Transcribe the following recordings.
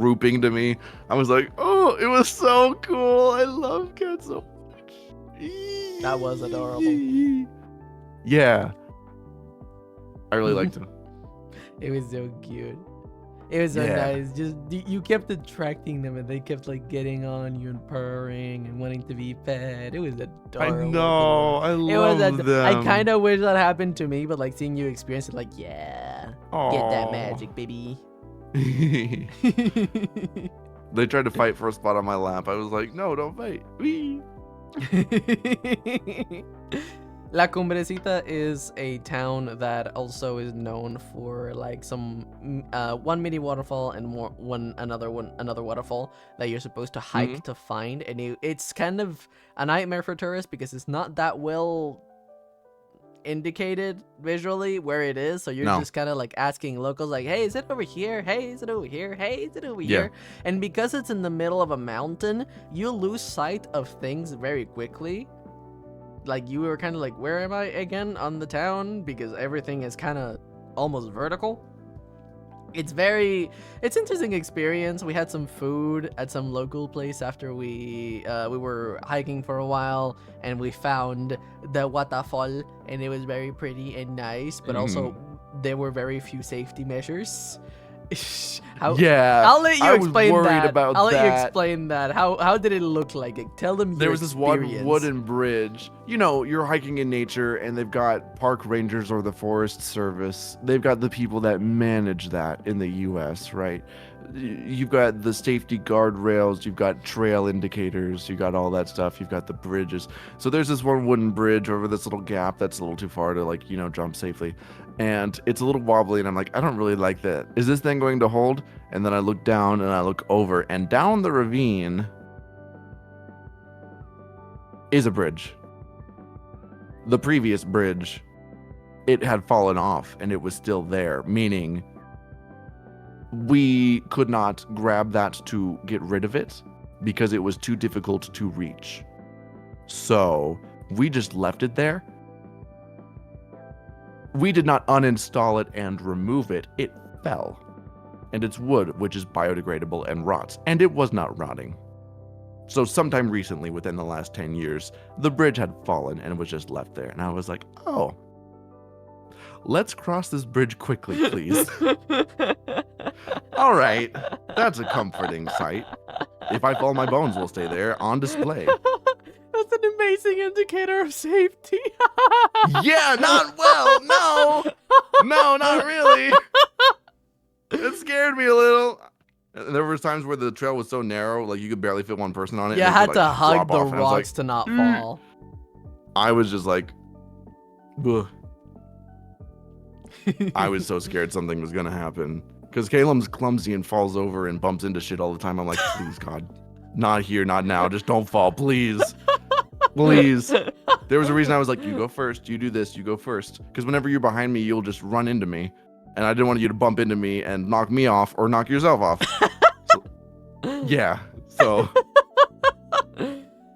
drooping to me. I was like, oh, it was so cool. I love cats so much. That was adorable. Yeah. I really liked him. It was so cute. It was so nice. Just you kept attracting them, and they kept like getting on you and purring and wanting to be fed. It was adorable. I know. I love them. I kind of wish that happened to me, but like seeing you experience it, like get that Aww. magic, baby. They tried to fight for a spot on my lap. I was like, no, don't fight. Whee! La Cumbrecita is a town that also is known for like some one mini waterfall and another waterfall that you're supposed to hike to find, and it's kind of a nightmare for tourists because it's not that well indicated visually where it is, so you're just kind of like asking locals like, hey, is it over here? Hey, is it over here? Hey, is it over here? And because it's in the middle of a mountain, you lose sight of things very quickly. Like you were kind of like, where am I again on the town? Because everything is kind of almost vertical. It's interesting experience. We had some food at some local place after we were hiking for a while, and we found the waterfall, and it was very pretty and nice, but also there were very few safety measures. I'll let you explain that. I'll let you explain that. How did it look like? Tell them there your was this experience. one wooden bridge. You know, you're hiking in nature, and they've got park rangers or the Forest Service. They've got the people that manage that in the U.S., right? You've got the safety guardrails, you've got trail indicators, you got all that stuff, you've got the bridges. So there's this one wooden bridge over this little gap that's a little too far to, like, you know, jump safely. And it's a little wobbly, and I'm like, I don't really like that. Is this thing going to hold? And then I look down and I look over, and down the ravine is a bridge. The previous bridge, it had fallen off and it was still there, meaning we could not grab that to get rid of it because it was too difficult to reach. So we just left it there. We did not uninstall it and remove it. It fell. And it's wood, which is biodegradable and rots. And it was not rotting. So sometime recently, within the last 10 years, the bridge had fallen and was just left there. And I was like, oh, let's cross this bridge quickly, please. All right, that's a comforting sight. If I fall, my bones will stay there on display. That's an amazing indicator of safety. Yeah, not not really. It scared me a little. There was times where the trail was so narrow, like you could barely fit one person on it. You had to hug the rocks like, to not fall. I was just like, ugh. I was so scared something was gonna happen. Because Caleb's clumsy and falls over and bumps into shit all the time. I'm like, please, God, not here, not now. Just don't fall, please. Please. There was a reason I was like, you go first, you do this, you go first. Because whenever you're behind me, you'll just run into me. And I didn't want you to bump into me and knock me off or knock yourself off. So.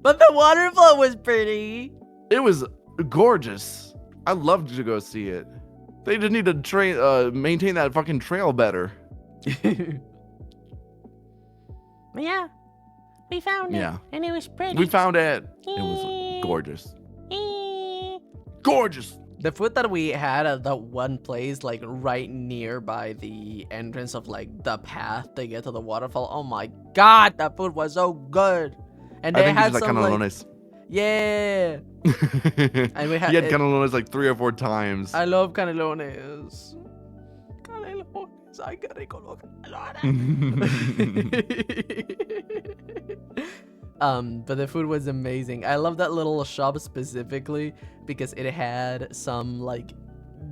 But the waterfall was pretty. It was gorgeous. I loved to go see it. They just need to maintain that fucking trail better. Yeah, we found it, and it was pretty. We found it. It was gorgeous. Gorgeous. The food that we had at that one place, like right nearby the entrance of like the path to get to the waterfall. Oh my God, that food was so good. And they had some like, yeah. And we had, he had canelones like 3 or 4 times. I love canelones. Canelones, ay qué rico los canelones. But the food was amazing. I love that little shop specifically because it had some like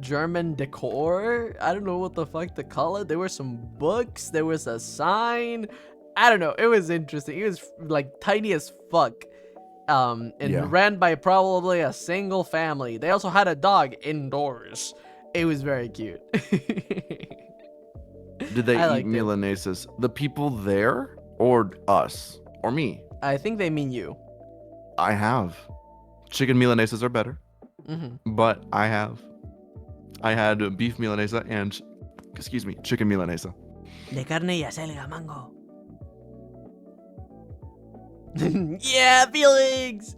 German decor. I don't know what the fuck to call it. There were some books. There was a sign. I don't know. It was interesting. It was like tiny as fuck. Ran by probably a single family. They also had a dog indoors. It was very cute. Did they eat milanesas? The people there or us or me? I think they mean you. I have. Chicken milanesas are better. But I had beef milanesa and, chicken milanesa. De carne y acelga, mango. Yeah, feelings.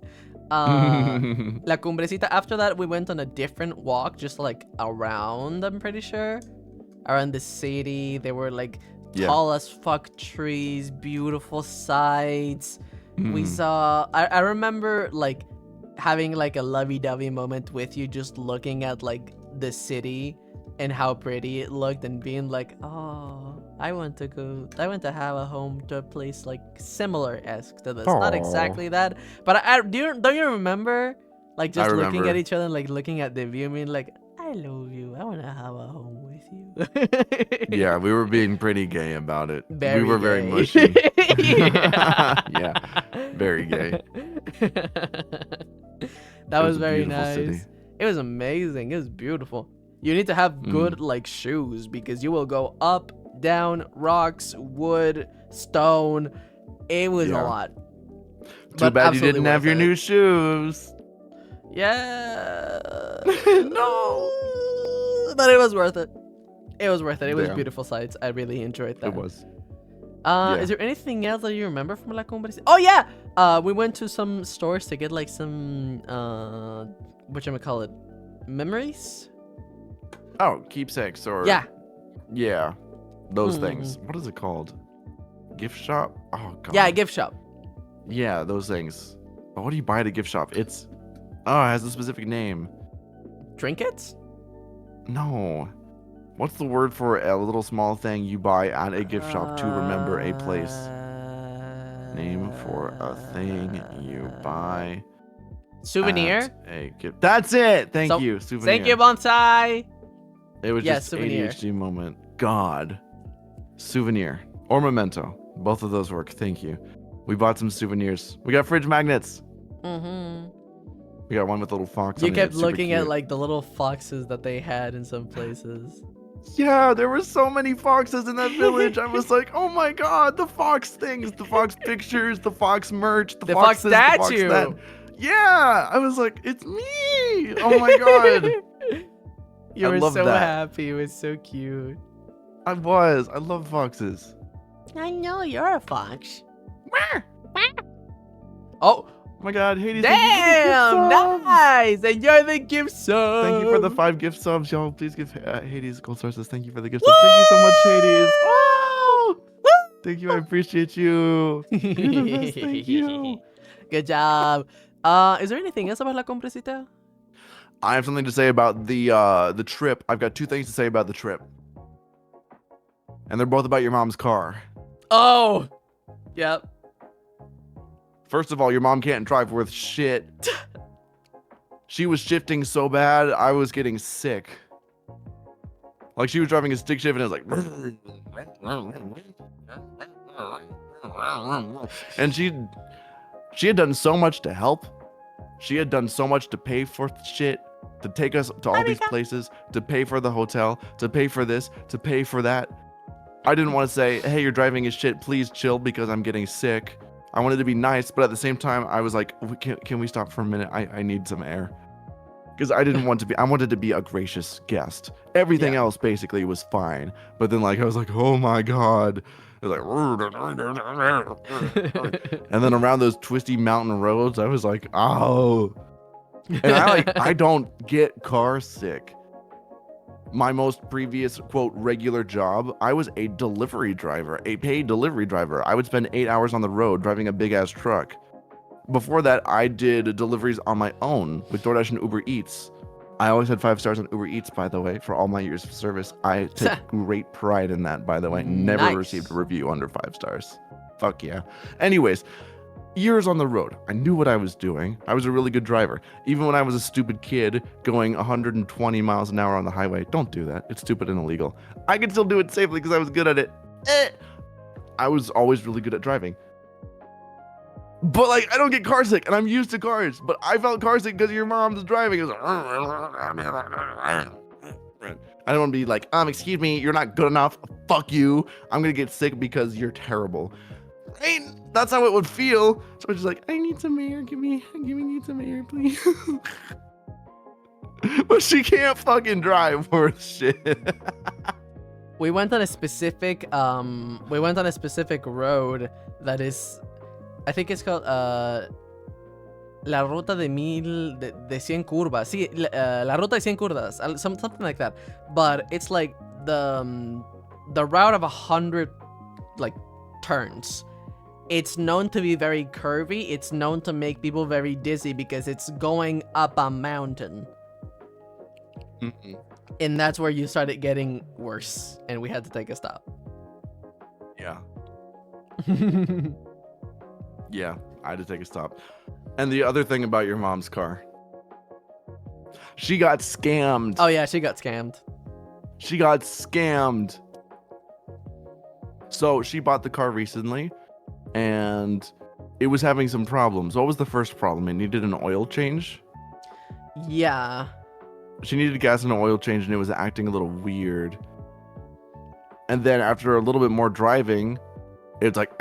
La Cumbrecita. After that, we went on a different walk, just like around. I'm pretty sure around the city. There were like Yeah. tall as fuck trees, beautiful sights. We Mm. saw. I remember like having like a lovey-dovey moment with you, just looking at like the city and how pretty it looked, and being like, oh, I want to have a home to a place like similar-esque to this. Not Aw. exactly that, but don't you remember like just looking remember. at each other and like looking at the view, and being like, I love you, I want to have a home with you. Yeah, we were being pretty gay about it. Very we were very gay. mushy. Yeah. Yeah, very gay. That It was a very beautiful nice. city. It was amazing. It was beautiful. You need to have good like shoes, because you will go up, down, rocks, wood, stone. It was Yeah. a lot. Too But bad you absolutely didn't have worth your it. new shoes. Yeah. No. But it was worth it. It was worth it. It was Yeah. beautiful sights. I really enjoyed that. It was. Is there anything else that you remember from La Cumbrecita? Oh yeah. We went to some stores to get like some whatchamacallit, memories? Oh, keepsakes or Yeah. yeah, those Mm. things. What is it called? Gift shop? Oh god. Yeah, gift shop. Yeah, those things. But what do you buy at a gift shop? It has a specific name. Trinkets? No. What's the word for a little small thing you buy at a gift shop to remember a place? Name for a thing you buy Souvenir? at a gift. That's it. Thank So- you. Souvenir. Thank you, bonsai. It was Yeah, just souvenir. ADHD moment. God. Souvenir or memento. Both of those work. Thank you. We bought some souvenirs. We got fridge magnets. Mm-hmm. We got one with a little fox You on it. kept It's super looking at cute. like the little foxes that they had in some places. Yeah, there were so many foxes in that village. I was like, oh my god, the fox things, the fox pictures, the fox merch, The fox this, the fox statue. that. Yeah, I was like, it's me. Oh my god. You I were love so that. happy. It was so cute. I was. I love foxes. I know you're a fox. Oh, Oh my god, Hades. thank you for the gift damn! subs. Nice! Enjoy the gift sub! Thank you for the 5 gift subs, y'all. Please give Hades gold sources. Thank you for the gift subs. Thank you so much, Hades. Oh! Thank you. I appreciate you. You're the best. Thank you. Good job. Is there anything else about La Cumbrecita? I have something to say about the trip. I've got 2 things to say about the trip. And they're both about your mom's car. Oh! Yep. First of all, your mom can't drive worth shit. She was shifting so bad, I was getting sick. Like she was driving a stick shift and it was like and she had done so much to help. She had done so much to pay for shit, to take us to all these places, to pay for the hotel, to pay for this, to pay for that. I didn't want to say, hey, you're driving as shit, please chill because I'm getting sick. I wanted to be nice, but at the same time, I was like, can we stop for a minute? I need some air. Because I didn't want to be, I wanted to be a gracious guest. Everything else basically was fine. But then like, I was like, oh my God. It was like, and then around those twisty mountain roads, I was like, oh. And I don't get car sick. My most previous, quote, regular job, I was a delivery driver, a paid delivery driver. I would spend 8 hours on the road driving a big ass truck. Before that, I did deliveries on my own with DoorDash and Uber Eats. I always had 5 stars on Uber Eats, by the way, for all my years of service. I take great pride in that, by the way. Never Nice. received a review under 5 stars. Fuck yeah. Anyways, years on the road. I knew what I was doing. I was a really good driver. Even when I was a stupid kid going 120 miles an hour on the highway. Don't do that. It's stupid and illegal. I could still do it safely because I was good at it. I was always really good at driving. But like, I don't get car sick and I'm used to cars. But I felt car sick because your mom's driving. It was like, I don't want to be like, excuse me, you're not good enough. Fuck you. I'm going to get sick because you're terrible. Right? That's how it would feel. So I was just like, I need some air. Give me need some air, please. But she can't fucking drive worth shit. We went on a specific road that is I think it's called La Ruta de 100 Curvas. Sí, La Ruta de 100 Curvas. Something like that. But it's like the route of 100 like turns. It's known to be very curvy. It's known to make people very dizzy because it's going up a mountain. And that's where you started getting worse, and we had to take a stop. Yeah. Yeah, I had to take a stop. And the other thing about your mom's car, she got scammed. Oh yeah, she got scammed. She got scammed. So she bought the car recently, and it was having some problems. What was the first problem? It needed an oil change. Yeah. She needed gas and an oil change, and it was acting a little weird. And then after a little bit more driving, it's like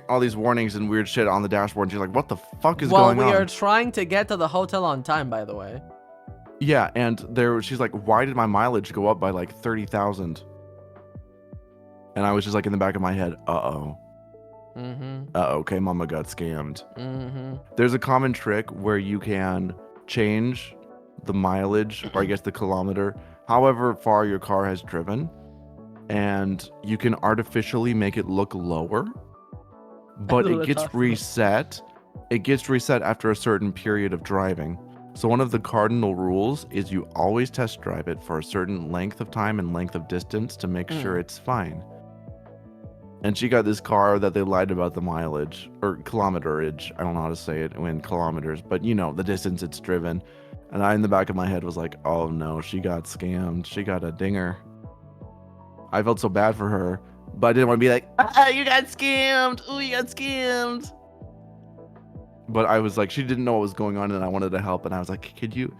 all these warnings and weird shit on the dashboard. And she's like, "What the fuck is going on?" Well, we are trying to get to the hotel on time, by the way. Yeah, and she's like, "Why did my mileage go up by like 30,000?" And I was just like in the back of my head, okay, mama got scammed. There's a common trick where you can change the mileage, or I guess the kilometer, however far your car has driven, and you can artificially make it look lower, but it gets reset. It gets reset after a certain period of driving. So one of the cardinal rules is you always test drive it for a certain length of time and length of distance to make sure it's fine. And she got this car that they lied about the mileage, or kilometerage. I don't know how to say it in kilometers, but you know, the distance it's driven. And I, in the back of my head, was like, oh no, she got scammed. She got a dinger. I felt so bad for her, but I didn't want to be like, you got scammed. Oh, you got scammed. But I was like, she didn't know what was going on, and I wanted to help. And I was like, could you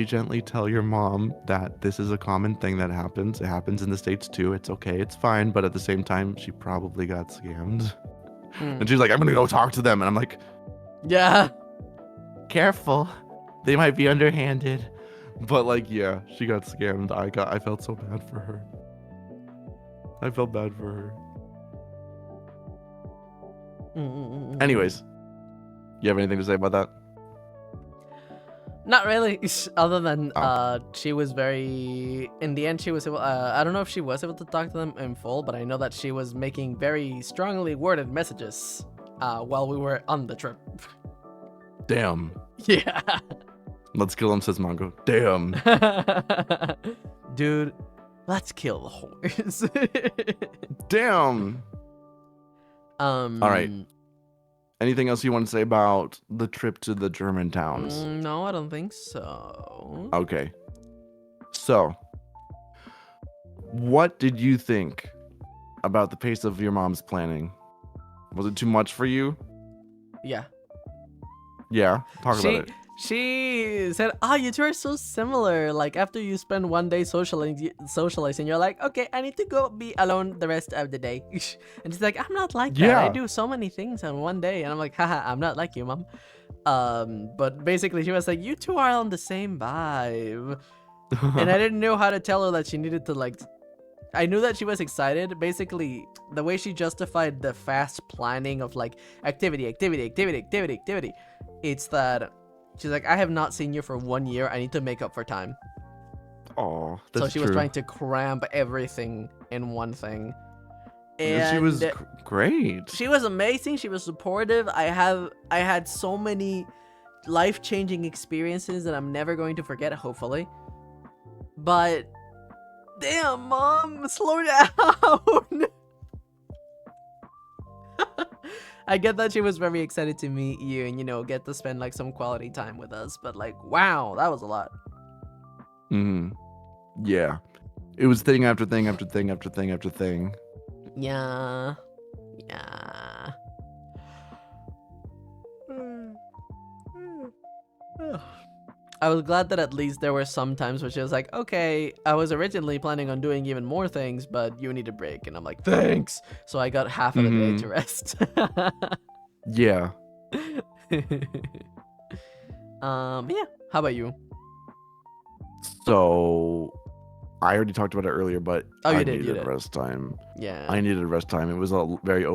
gently tell your mom that this is a common thing that happens? It happens in the States too. It's okay. It's fine. But at the same time, she probably got scammed. And she's like, I'm going to go talk to them. And I'm like, yeah. Careful. They might be underhanded. But like, yeah, she got scammed. I felt so bad for her. I felt bad for her. Anyways, you have anything to say about that? Not really, other than she was very, in the end she was able, I don't know if she was able to talk to them in full, but I know that she was making very strongly worded messages while we were on the trip. Damn. Yeah. Let's kill him, says Mongo. Damn. Dude, let's kill the horse. Damn. All right. Anything else you want to say about the trip to the German towns? No, I don't think so. Okay. So, what did you think about the pace of your mom's planning? Was it too much for you? Yeah. Yeah, talk about it. She said, you two are so similar. Like, after you spend one day socializing, you're like, okay, I need to go be alone the rest of the day. And she's like, I'm not like that. I do so many things in one day. And I'm like, haha, I'm not like you, mom. But basically, she was like, you two are on the same vibe. And I didn't know how to tell her that she needed to, like, I knew that she was excited. Basically, the way she justified the fast planning of, like, activity. It's that she's like, I have not seen you for 1 year. I need to make up for time. Oh, that's So she was trying to cramp everything in one thing. And she was great. She was amazing. She was supportive. I had so many life-changing experiences that I'm never going to forget, hopefully. But damn, mom, slow down. I get that she was very excited to meet you and, you know, get to spend, like, some quality time with us. But, like, wow, that was a lot. Yeah. It was thing after thing after thing after thing after thing. Yeah. Yeah. I was glad that at least there were some times where she was like, okay, I was originally planning on doing even more things, but you need a break. And I'm like, thanks. So I got half of the day to rest. Yeah. Yeah. How about you? So I already talked about it earlier, but Oh, you I did, needed rest time. Yeah. I needed rest time. It was a very